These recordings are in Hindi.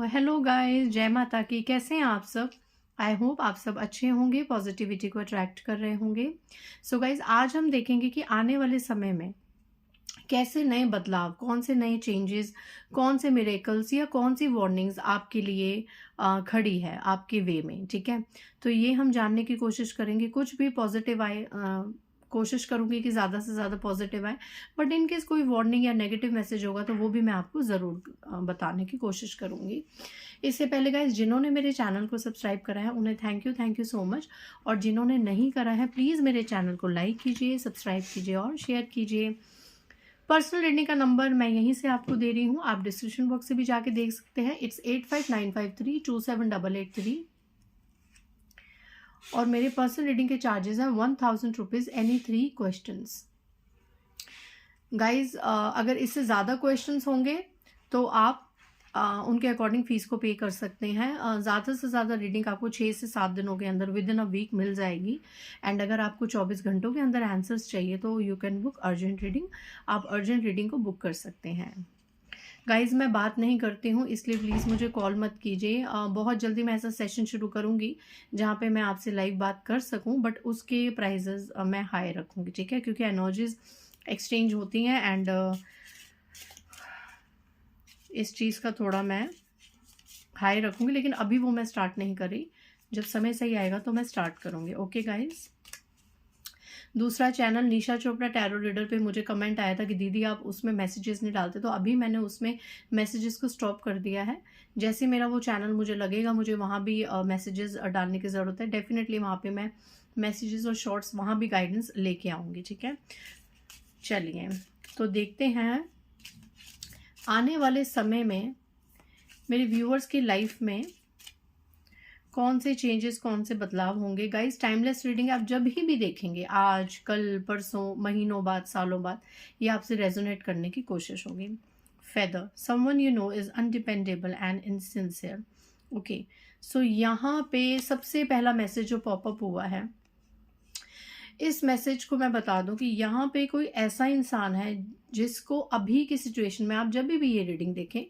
हेलो गाइस, जय माता की। कैसे हैं आप सब? आई होप आप सब अच्छे होंगे, पॉजिटिविटी को अट्रैक्ट कर रहे होंगे। सो गाइस, आज हम देखेंगे कि आने वाले समय में कैसे नए बदलाव, कौन से नए चेंजेस, कौन से मिरेकल्स या कौन सी वार्निंग्स आपके लिए खड़ी है आपके वे में। ठीक है, तो ये हम जानने की कोशिश करेंगे। कुछ भी पॉजिटिव आए, कोशिश करूंगी कि ज़्यादा से ज़्यादा पॉजिटिव आए, बट इन केस कोई वार्निंग या नेगेटिव मैसेज होगा तो वो भी मैं आपको ज़रूर बताने की कोशिश करूंगी। इससे पहले गाइज, जिन्होंने मेरे चैनल को सब्सक्राइब करा है उन्हें थैंक यू सो मच, और जिन्होंने नहीं करा है प्लीज़ मेरे चैनल को लाइक कीजिए, सब्सक्राइब कीजिए और शेयर कीजिए। पर्सनल रीडिंग का नंबर मैं यहीं से आपको दे रही हूँ, आप डिस्क्रिप्शन बॉक्स से भी जाके देख सकते हैं। इट्स 8595327883। और मेरे पर्सनल रीडिंग के चार्जेस हैं 1000 रुपीज़ एनी 3 क्वेश्चंस। गाइज, अगर इससे ज़्यादा क्वेश्चंस होंगे तो आप उनके अकॉर्डिंग फीस को पे कर सकते हैं। ज़्यादा से ज़्यादा रीडिंग आपको 6 से 7 दिनों के अंदर, विद इन अ वीक मिल जाएगी। एंड अगर आपको 24 घंटों के अंदर आंसर्स चाहिए तो you can book urgent reading. आप अर्जेंट रीडिंग को बुक कर सकते हैं। गाइज, मैं बात नहीं करती हूँ इसलिए प्लीज़ मुझे कॉल मत कीजिए। बहुत जल्दी मैं ऐसा सेशन शुरू करूँगी जहाँ पे मैं आपसे लाइव बात कर सकूँ, बट उसके प्राइजेस मैं हाई रखूँगी। ठीक है, क्योंकि एनर्जीज एक्सचेंज होती हैं एंड इस चीज़ का थोड़ा मैं हाई रखूँगी, लेकिन अभी वो मैं स्टार्ट नहीं कर रही। जब समय सही आएगा तो मैं स्टार्ट करूँगी। Okay guys. दूसरा चैनल निशा चोपड़ा टैरो रीडर पे मुझे कमेंट आया था कि दीदी आप उसमें मैसेजेस नहीं डालते, तो अभी मैंने उसमें मैसेजेस को स्टॉप कर दिया है। जैसे मेरा वो चैनल मुझे लगेगा मुझे वहाँ भी मैसेजेस डालने की ज़रूरत है, डेफिनेटली वहाँ पे मैं मैसेजेस और शॉर्ट्स वहाँ भी गाइडेंस लेके आऊँगी। ठीक है, चलिए तो देखते हैं आने वाले समय में मेरे व्यूअर्स की लाइफ में कौन से चेंजेस, कौन से बदलाव होंगे। गाइस, टाइमलेस रीडिंग आप जब भी देखेंगे, आज, कल, परसों, महीनों बाद, सालों बाद, ये आपसे रेजोनेट करने की कोशिश होगी। Feather, someone you know is undependable and insincere. Okay, so यहाँ पे सबसे पहला मैसेज जो पॉपअप हुआ है, इस मैसेज को मैं बता दूं कि यहाँ पे कोई ऐसा इंसान है जिसको अभी की सिचुएशन में, आप जब भी ये रीडिंग देखें,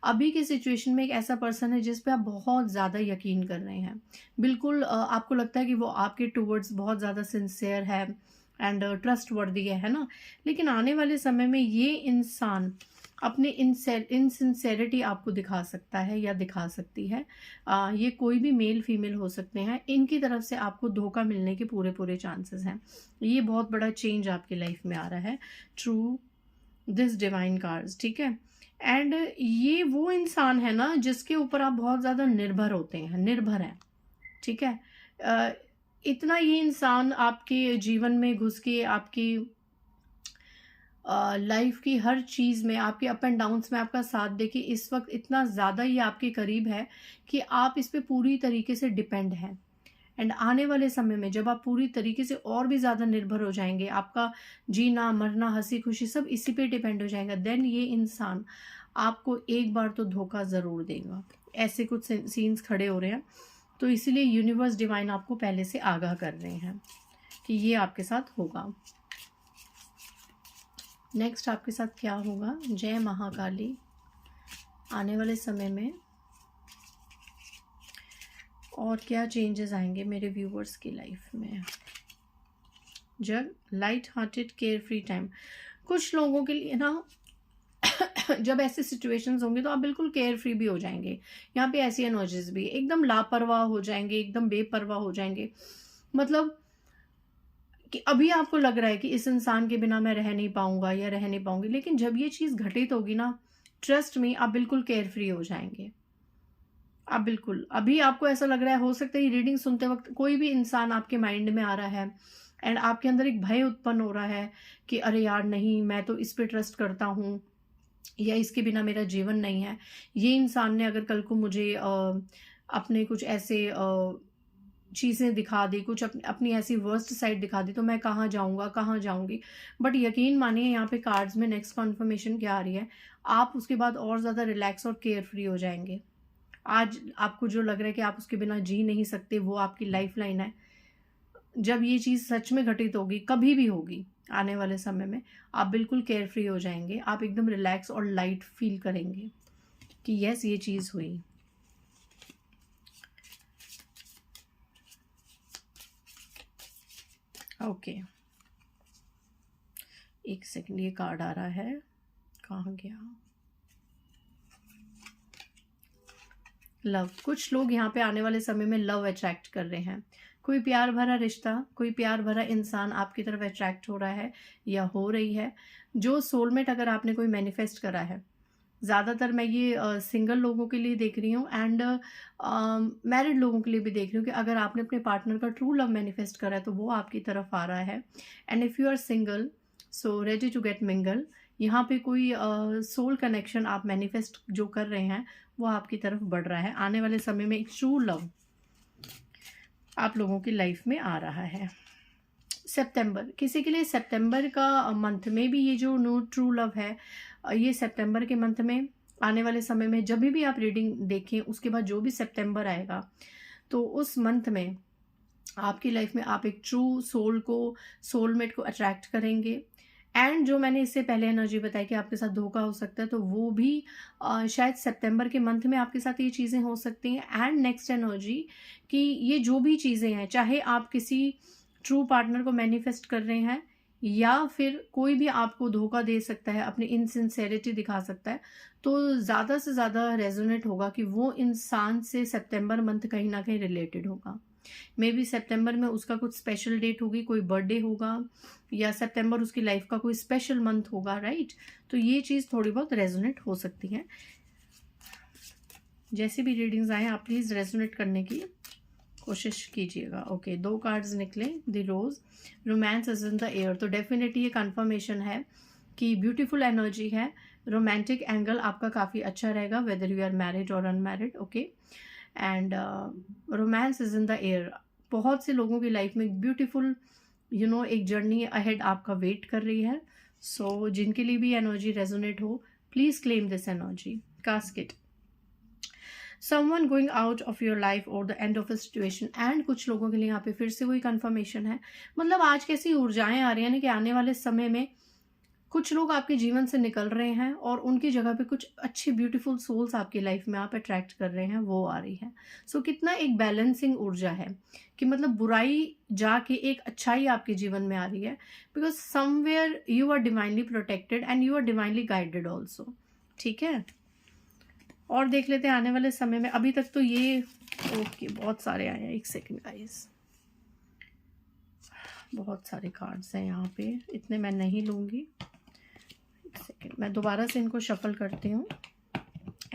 अभी की सिचुएशन में एक ऐसा पर्सन है जिस पे आप बहुत ज़्यादा यकीन कर रहे हैं। बिल्कुल आपको लगता है कि वो आपके टूवर्ड्स बहुत ज़्यादा सिंसियर है एंड ट्रस्ट वर्दी है ना। लेकिन आने वाले समय में ये इंसान अपने इनसिंसेरिटी आपको दिखा सकता है या दिखा सकती है। ये कोई भी मेल फीमेल हो सकते हैं, इनकी तरफ से आपको धोखा मिलने के पूरे पूरे चांसेस हैं। ये बहुत बड़ा चेंज आपकी लाइफ में आ रहा है थ्रू दिस डिवाइन कार्ड्स। ठीक है, एंड ये वो इंसान है ना जिसके ऊपर आप बहुत ज़्यादा निर्भर होते हैं, निर्भर हैं। ठीक है, इतना ये इंसान आपके जीवन में घुस के आपकी लाइफ की हर चीज़ में, आपके अप एंड डाउन्स में आपका साथ देके इस वक्त इतना ज़्यादा ये आपके करीब है कि आप इस पे पूरी तरीके से डिपेंड हैं। एंड आने वाले समय में जब आप पूरी तरीके से और भी ज़्यादा निर्भर हो जाएंगे, आपका जीना मरना हंसी खुशी सब इसी पे डिपेंड हो जाएगा, देन ये इंसान आपको एक बार तो धोखा ज़रूर देगा। ऐसे कुछ सीन्स खड़े हो रहे हैं, तो इसीलिए यूनिवर्स डिवाइन आपको पहले से आगाह कर रहे हैं कि ये आपके साथ होगा। नेक्स्ट आपके साथ क्या होगा? जय महाकाली। आने वाले समय में और क्या चेंजेस आएंगे मेरे व्यूवर्स की लाइफ में? Jug, light hearted carefree time. कुछ लोगों के लिए ना जब ऐसे सिचुएशंस होंगे तो आप बिल्कुल केयर फ्री भी हो जाएंगे। यहाँ पे ऐसी एनर्जीज भी, एकदम लापरवाह हो जाएंगे, एकदम बेपरवाह हो जाएंगे। मतलब कि अभी आपको लग रहा है कि इस इंसान के बिना मैं रह नहीं पाऊंगा या रह नहीं पाऊंगी, लेकिन जब ये चीज़ घटित होगी ना, ट्रस्ट में आप बिल्कुल केयर फ्री हो जाएंगे। आप बिल्कुल, अभी आपको ऐसा लग रहा है, हो सकता है रीडिंग सुनते वक्त कोई भी इंसान आपके माइंड में आ रहा है एंड आपके अंदर एक भय उत्पन्न हो रहा है कि अरे यार नहीं, मैं तो इस पे ट्रस्ट करता हूँ या इसके बिना मेरा जीवन नहीं है। ये इंसान ने अगर कल को मुझे अपने कुछ ऐसे चीज़ें दिखा दी, कुछ अपनी ऐसी वर्स्ट साइड दिखा दी, तो मैं कहाँ जाऊँगा, कहाँ जाऊँगी। बट यकीन मानिए, यहाँ पे कार्ड्स में नेक्स्ट कन्फर्मेशन क्या आ रही है, आप उसके बाद और ज़्यादा रिलैक्स और केयर फ्री हो जाएंगे। आज आपको जो लग रहा है कि आप उसके बिना जी नहीं सकते, वो आपकी लाइफ लाइन है। जब ये चीज़ सच में घटित होगी, कभी भी होगी आने वाले समय में, आप बिल्कुल केयर फ्री हो जाएंगे। आप एकदम रिलैक्स और लाइट फील करेंगे कि यस, ये चीज़ हुई। ओके, एक सेकंड, ये कार्ड आ रहा है, कहाँ गया? लव। कुछ लोग यहाँ पे आने वाले समय में लव अट्रैक्ट कर रहे हैं। कोई प्यार भरा रिश्ता, कोई प्यार भरा इंसान आपकी तरफ अट्रैक्ट हो रहा है या हो रही है। जो सोलमेट अगर आपने कोई मैनिफेस्ट करा है, ज़्यादातर मैं ये सिंगल लोगों के लिए देख रही हूँ एंड मैरिड लोगों के लिए भी देख रही हूँ कि अगर आपने अपने पार्टनर का ट्रू लव मैनिफेस्ट करा है तो वो आपकी तरफ आ रहा है। And if you are single so ready to get mingle. यहाँ पे कोई सोल कनेक्शन आप मैनिफेस्ट जो कर रहे हैं वो आपकी तरफ बढ़ रहा है। आने वाले समय में एक ट्रू लव आप लोगों की लाइफ में आ रहा है। सितंबर, किसी के लिए सितंबर का मंथ में भी ये जो नो ट्रू लव है, ये सितंबर के मंथ में आने वाले समय में जब भी आप रीडिंग देखें उसके बाद जो भी सितंबर आएगा तो उस मंथ में आपकी लाइफ में आप एक ट्रू सोलमेट को अट्रैक्ट करेंगे। एंड जो मैंने इससे पहले एनर्जी बताई कि आपके साथ धोखा हो सकता है, तो वो भी शायद सितंबर के मंथ में आपके साथ ये चीज़ें हो सकती हैं। एंड नेक्स्ट एनर्जी कि ये जो भी चीज़ें हैं, चाहे आप किसी ट्रू पार्टनर को मैनिफेस्ट कर रहे हैं या फिर कोई भी आपको धोखा दे सकता है, अपनी इनसिंसेरिटी दिखा सकता है, तो ज़्यादा से ज़्यादा रेजोनेट होगा कि वो इंसान से सितंबर मंथ कहीं ना कहीं रिलेटेड होगा। मे बी सितंबर में उसका कुछ स्पेशल डेट होगी, कोई बर्थडे होगा, या सितंबर उसकी लाइफ का कोई स्पेशल मंथ होगा, राइट। तो ये चीज़ थोड़ी बहुत रेजोनेट हो सकती है। जैसे भी रीडिंग्स आए आप प्लीज़ रेजोनेट करने की कोशिश कीजिएगा। ओके, 2 कार्ड्स निकले, the rose, romance is in the air. तो डेफिनेटली ये कंफर्मेशन है कि ब्यूटीफुल एनर्जी है। रोमांटिक एंगल आपका काफ़ी अच्छा रहेगा, वेदर यू आर मैरिड और unmarried. Okay, and romance is in the air. बहुत से लोगों की लाइफ में ब्यूटीफुल एक जर्नी अहेड आपका वेट कर रही है। सो जिनके लिए भी एनर्जी रेजोनेट हो, please claim this energy. Casket, someone going out of your life और the end of a situation. And कुछ लोगों के लिए यहाँ पे फिर से वही कंफर्मेशन है। मतलब आज कैसी ऊर्जाएं आ रही हैं ना कि आने वाले समय में कुछ लोग आपके जीवन से निकल रहे हैं और उनकी जगह पे कुछ अच्छी ब्यूटीफुल सोल्स आपकी लाइफ में आप अट्रैक्ट कर रहे हैं, वो आ रही है। सो कितना एक बैलेंसिंग ऊर्जा है कि मतलब बुराई जाके एक अच्छाई आपके जीवन में आ रही है, because somewhere you are divinely protected and you are divinely guided also. ठीक है, और देख लेते हैं आने वाले समय में। अभी तक तो ये ओके बहुत सारे आए हैं। एक सेकेंड गाइस, बहुत सारे कार्ड्स हैं यहाँ पे, इतने मैं नहीं लूँगी। एक सेकेंड, मैं दोबारा से इनको शफल करती हूँ।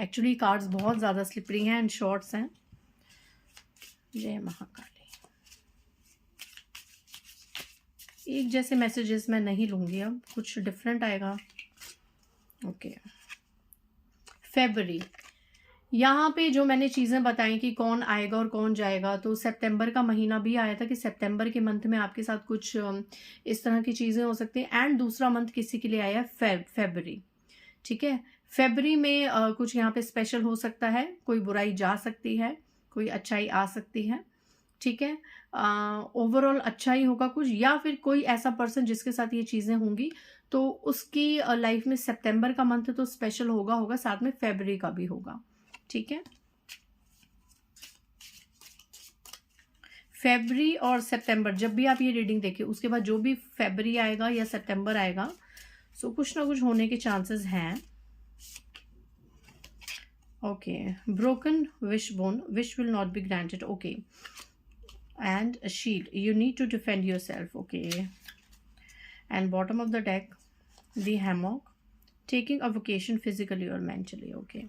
एक्चुअली कार्ड्स बहुत ज़्यादा स्लिपरी हैं एंड शॉर्ट्स हैं। जय महाकाली। एक जैसे मैसेजेस मैं नहीं लूँगी, अब कुछ डिफरेंट आएगा। ओके, फेब्रुअरी, यहाँ पे जो मैंने चीज़ें बताई कि कौन आएगा और कौन जाएगा, तो सितंबर का महीना भी आया था कि सितंबर के मंथ में आपके साथ कुछ इस तरह की चीज़ें हो सकती हैं। एंड दूसरा मंथ किसी के लिए आया फेब्रुअरी। ठीक है, फेब्रुअरी में कुछ यहाँ पे स्पेशल हो सकता है, कोई बुराई जा सकती है, कोई अच्छाई आ सकती है। ठीक है, ओवरऑल अच्छा ही होगा कुछ, या फिर कोई ऐसा पर्सन जिसके साथ ये चीज़ें होंगी तो उसकी लाइफ में सितंबर का मंथ तो स्पेशल होगा, साथ में फेब्रुअरी का भी होगा। ठीक है, फेब्रुअरी और सितंबर जब भी आप ये रीडिंग देखिए, उसके बाद जो भी फेब्रुअरी आएगा या सितंबर आएगा, सो कुछ ना कुछ होने के चांसेस हैं। Okay, broken wishbone, wish will not be granted. Okay, and shield, you need to defend yourself. Okay, and bottom of the deck, the hammock, taking a vacation physically और मेंटली। ओके,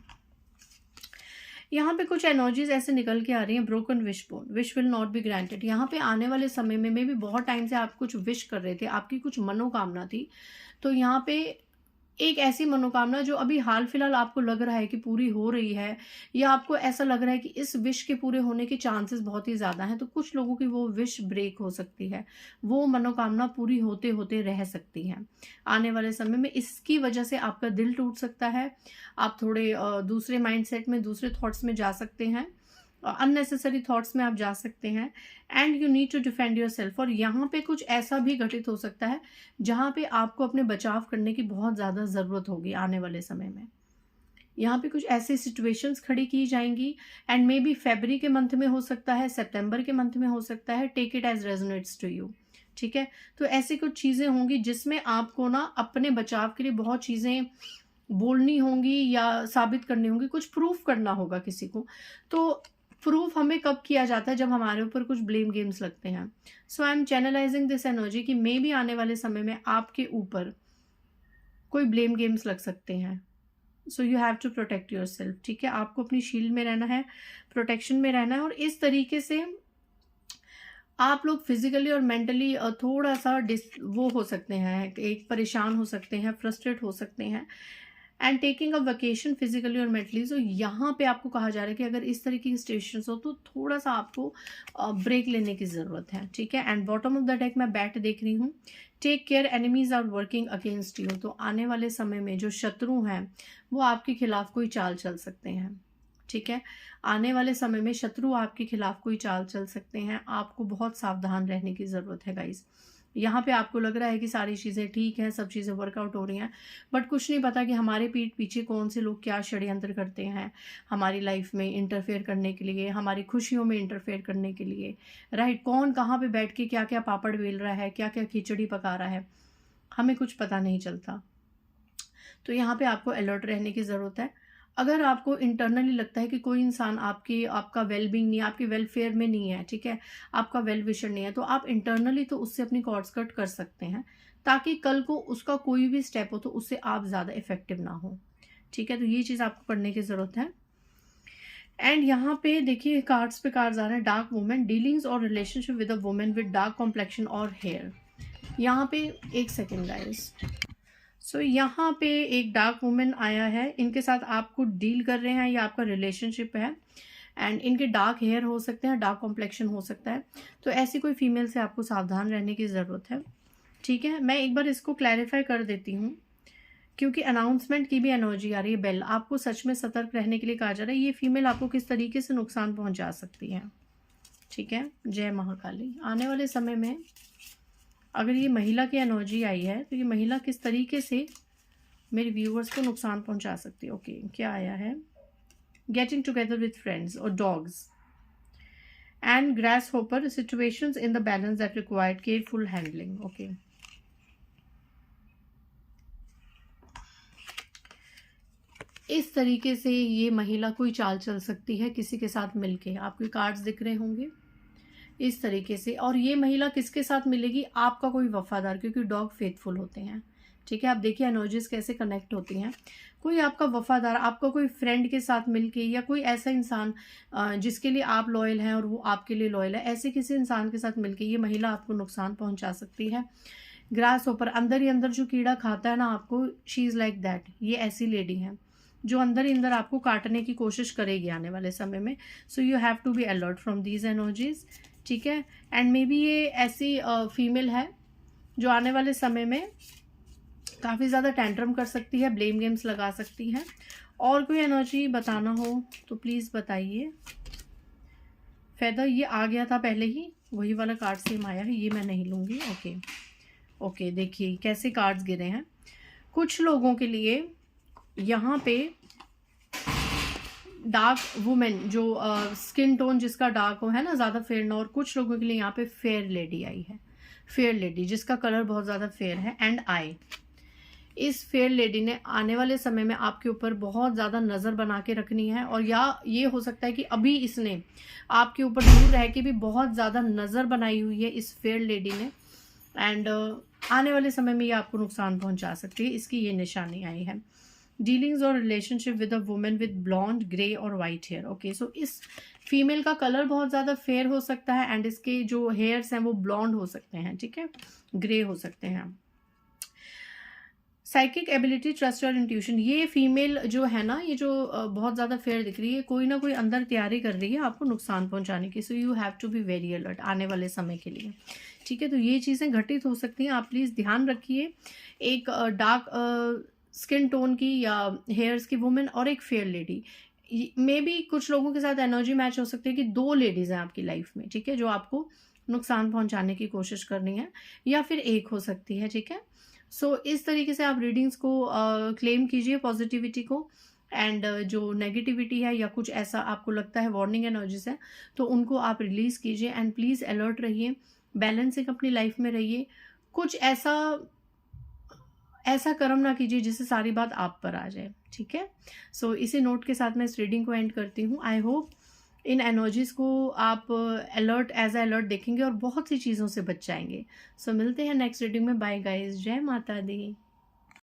यहाँ पे कुछ एनर्जीज ऐसे निकल के आ रही हैं। Broken wishbone, wish will not be granted. यहाँ पे आने वाले समय में भी बहुत टाइम से आप कुछ विश कर रहे थे, आपकी कुछ मनोकामना थी, तो यहाँ पे एक ऐसी मनोकामना जो अभी हाल फिलहाल आपको लग रहा है कि पूरी हो रही है, या आपको ऐसा लग रहा है कि इस विश के पूरे होने के चांसेस बहुत ही ज़्यादा हैं, तो कुछ लोगों की वो विश ब्रेक हो सकती है, वो मनोकामना पूरी होते होते रह सकती है आने वाले समय में। इसकी वजह से आपका दिल टूट सकता है, आप थोड़े दूसरे माइंडसेट में, दूसरे थॉट्स में जा सकते हैं, अननेसेसरी थॉट्स में आप जा सकते हैं। And you need to defend yourself. और यहाँ पे कुछ ऐसा भी घटित हो सकता है जहाँ पे आपको अपने बचाव करने की बहुत ज़्यादा ज़रूरत होगी आने वाले समय में। यहाँ पे कुछ ऐसे सिचुएशंस खड़ी की जाएंगी, एंड मे बी फेब्रुअरी के मंथ में हो सकता है, सितंबर के मंथ में हो सकता है। Take it as resonates to you. ठीक है। तो ऐसी कुछ चीज़ें होंगी जिसमें आपको ना अपने बचाव के लिए बहुत चीज़ें बोलनी होंगी या साबित करनी होंगी, कुछ प्रूफ करना होगा किसी को। तो प्रूफ हमें कब किया जाता है, जब हमारे ऊपर कुछ ब्लेम गेम्स लगते हैं। So I am channelizing this energy कि मे बी आने वाले समय में आपके ऊपर कोई ब्लेम गेम्स लग सकते हैं। So you have to protect yourself, ठीक है। आपको अपनी शील्ड में रहना है, प्रोटेक्शन में रहना है, और इस तरीके से आप लोग फिजिकली और मेंटली थोड़ा सा वो हो सकते हैं, एक परेशान हो सकते हैं, फ्रस्ट्रेट हो सकते हैं, and taking a vacation physically और मेंटली। तो यहाँ पे आपको कहा जा रहा है कि अगर इस तरीके की सिचुएशंस हो तो थोड़ा सा आपको ब्रेक लेने की ज़रूरत है, ठीक है। And bottom of the deck मैं बैट देख रही हूँ, take care enemies are working against you. तो आने वाले समय में जो शत्रु हैं वो आपके खिलाफ कोई चाल चल सकते हैं, ठीक है। आने वाले समय में शत्रु आपके खिलाफ कोई चाल चल सकते हैं, आपको बहुत सावधान रहने की ज़रूरत है गाइस। यहाँ पे आपको लग रहा है कि सारी चीज़ें ठीक हैं, सब चीज़ें वर्कआउट हो रही हैं, बट कुछ नहीं पता कि हमारे पीठ पीछे कौन से लोग क्या षड्यंत्र करते हैं हमारी लाइफ में इंटरफेयर करने के लिए, हमारी खुशियों में इंटरफेयर करने के लिए, राइट। कौन कहाँ पे बैठ के क्या क्या पापड़ बेल रहा है, क्या क्या खिचड़ी पका रहा है, हमें कुछ पता नहीं चलता। तो यहाँ पे आपको अलर्ट रहने की ज़रूरत है। अगर आपको इंटरनली लगता है कि कोई इंसान आपका वेलबींग नहीं है, आपके वेलफेयर में नहीं है, ठीक है, आपका वेल विशर नहीं है, तो आप इंटरनली तो उससे अपनी कॉर्ड्स कट कर सकते हैं, ताकि कल को उसका कोई भी स्टेप हो तो उससे आप ज़्यादा इफेक्टिव ना हो, ठीक है। तो ये चीज़ आपको पढ़ने की ज़रूरत है। एंड यहाँ पे देखिए कार्ड्स पे कार्ड्स आ रहे हैं, डार्क वुमेन, डीलिंग्स और relationship with a woman with dark complexion और हेयर। यहाँ पे एक सेकेंड गाइस, सो यहाँ पे एक डार्क वुमेन आया है, इनके साथ आपको डील कर रहे हैं या आपका रिलेशनशिप है, एंड इनके डार्क हेयर हो सकते हैं, डार्क कॉम्प्लेक्शन हो सकता है। तो ऐसी कोई फीमेल से आपको सावधान रहने की ज़रूरत है, ठीक है। मैं एक बार इसको क्लैरिफाई कर देती हूँ, क्योंकि अनाउंसमेंट की भी एनर्जी आ रही है, बेल। आपको सच में सतर्क रहने के लिए कहा जा रहा है, ये फीमेल आपको किस तरीके से नुकसान पहुँचा सकती है, ठीक है। जय महाकाली। आने वाले समय में अगर ये महिला की एनर्जी आई है तो ये महिला किस तरीके से मेरे व्यूअर्स को नुकसान पहुंचा सकती है। ओके, क्या आया है, गेटिंग टुगेदर विथ फ्रेंड्स और dogs and grass hopper, situations in the balance that required careful handling. Okay, इस तरीके से ये महिला कोई चाल चल सकती है किसी के साथ मिलके, आपके कार्ड्स दिख रहे होंगे इस तरीके से। और ये महिला किसके साथ मिलेगी, आपका कोई वफादार, क्योंकि डॉग फेथफुल होते हैं, ठीक है। आप देखिए एनर्जीज कैसे कनेक्ट होती हैं। कोई आपका वफादार, आपका कोई फ्रेंड के साथ मिलके, या कोई ऐसा इंसान जिसके लिए आप लॉयल हैं और वो आपके लिए लॉयल है, ऐसे किसी इंसान के साथ मिलके ये महिला आपको नुकसान पहुंचा सकती है। ग्रास ऊपर, अंदर ही अंदर जो कीड़ा खाता है ना आपको, शी इज़ लाइक दैट। ये ऐसी लेडी है जो अंदर ही अंदर आपको काटने की कोशिश करेगी आने वाले समय में। So you have to be alert from these energies, ठीक है। एंड मे बी ये ऐसी फीमेल है जो आने वाले समय में काफ़ी ज़्यादा टेंट्रम कर सकती है, ब्लेम गेम्स लगा सकती है। और कोई एनर्जी बताना हो तो प्लीज़ बताइए। फेदर, ये आ गया था पहले ही, वही वाला कार्ड सेम आया है, ये मैं नहीं लूँगी। ओके ओके, देखिए कैसे कार्ड्स गिरे हैं। कुछ लोगों के लिए यहाँ पे डार्क वुमेन, जो स्किन टोन जिसका डार्क हो, है ना, ज़्यादा फेयर ना, और कुछ लोगों के लिए यहाँ पे फेयर लेडी आई है, फेयर लेडी जिसका कलर बहुत ज़्यादा फेयर है। एंड आई, इस फेयर लेडी ने आने वाले समय में आपके ऊपर बहुत ज़्यादा नज़र बना के रखनी है, और या ये हो सकता है कि अभी इसने आपके ऊपर दूर रह के भी बहुत ज़्यादा नज़र बनाई हुई है इस फेयर लेडी ने। एंड आने वाले समय में ये आपको नुकसान पहुंचा सकती है, इसकी ये निशानी आई है। डीलिंग्स और relationship with a woman with blonde, grey और वाइट हेयर। ओके, सो इस फीमेल का कलर बहुत ज़्यादा फेयर हो सकता है, एंड इसके जो हेयर्स हैं वो ब्लॉन्ड हो सकते हैं, ठीक है, ग्रे हो सकते हैं। साइकिक एबिलिटी, ट्रस्ट और इंट्यूशन, ये फीमेल जो है ना, ये जो बहुत ज़्यादा फेयर दिख रही है, कोई ना कोई अंदर तैयारी कर रही है आपको नुकसान पहुंचाने की। So you have to be very alert आने वाले समय के लिए, ठीक है। तो ये चीज़ें घटित हो सकती हैं, आप प्लीज़ ध्यान रखिए। एक डार्क स्किन टोन की या हेयर्स की वुमेन और एक फेयर लेडी, मे बी कुछ लोगों के साथ एनर्जी मैच हो सकती है कि दो लेडीज़ हैं आपकी लाइफ में, ठीक है, जो आपको नुकसान पहुंचाने की कोशिश करनी है, या फिर एक हो सकती है, ठीक है। सो इस तरीके से आप रीडिंग्स को क्लेम कीजिए, पॉजिटिविटी को, एंड जो नेगेटिविटी है या कुछ ऐसा आपको लगता है वार्निंग एनर्जीज है, तो उनको आप रिलीज़ कीजिए। एंड प्लीज़ अलर्ट रहिए, बैलेंसिंग अपनी लाइफ में रहिए। कुछ ऐसा कर्म ना कीजिए जिससे सारी बात आप पर आ जाए, ठीक है। सो इसी नोट के साथ मैं इस रीडिंग को एंड करती हूँ। आई होप इन एनर्जीज को आप अलर्ट एज अलर्ट देखेंगे और बहुत सी चीज़ों से बच जाएंगे। सो मिलते हैं नेक्स्ट रीडिंग में। बाय गाइस, जय माता दी।